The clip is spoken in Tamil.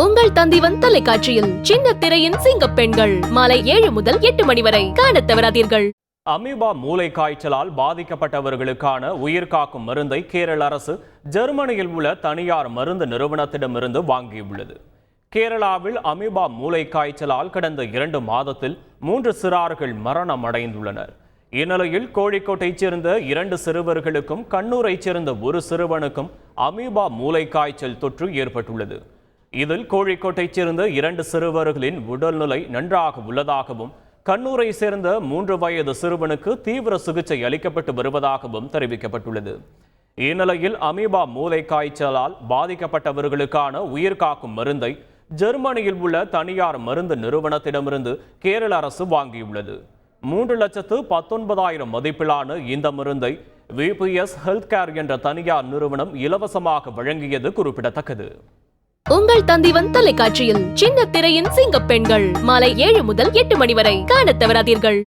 உங்கள் தந்திவன் தொலைக்காட்சியில் சின்ன திரையின் சிங்க பெண்கள் மாலை 7 முதல் 8 மணி வரை காணத் தவறாதீர்கள். அமீபா மூளை காய்ச்சலால் பாதிக்கப்பட்டவர்களுக்கான உயிர்காக்கும் மருந்தை கேரள அரசு ஜெர்மனியில் உள்ள தனியார் மருந்து நிறுவனத்திடமிருந்து வாங்கியுள்ளது. கேரளாவில் அமீபா மூளை காய்ச்சலால் கடந்த 2 மாதத்தில் 3 சிறார்கள் மரணம் அடைந்துள்ளனர். இந்நிலையில் கோழிக்கோட்டைச் சேர்ந்த 2 சிறுவர்களுக்கும் கண்ணூரைச் சேர்ந்த ஒரு சிறுவனுக்கும் அமீபா மூளை காய்ச்சல் தொற்று ஏற்பட்டுள்ளது. இதில் கோழிக்கோட்டைச் சேர்ந்த 2 சிறுவர்களின் உடல்நிலை நன்றாக உள்ளதாகவும் கண்ணூரை சேர்ந்த 3 வயது சிறுவனுக்கு தீவிர சிகிச்சை அளிக்கப்பட்டு வருவதாகவும் தெரிவிக்கப்பட்டுள்ளது. இந்நிலையில் அமீபா மூளை காய்ச்சலால் பாதிக்கப்பட்டவர்களுக்கான உயிர்காக்கும் மருந்தை ஜெர்மனியில் உள்ள தனியார் மருந்து நிறுவனத்திடமிருந்து கேரள அரசு வாங்கியுள்ளது. 3,19,000 மதிப்பிலான இந்த மருந்தை விபிஎஸ் ஹெல்த் கேர் என்ற தனியார் நிறுவனம் இலவசமாக வழங்கியது குறிப்பிடத்தக்கது. உங்கள் தந்திவன் தொலைக்காட்சியில் சின்ன திரையின் சிங்க பெண்கள் மாலை 7 முதல் 8 மணி வரை காணத் தவறாதீர்கள்.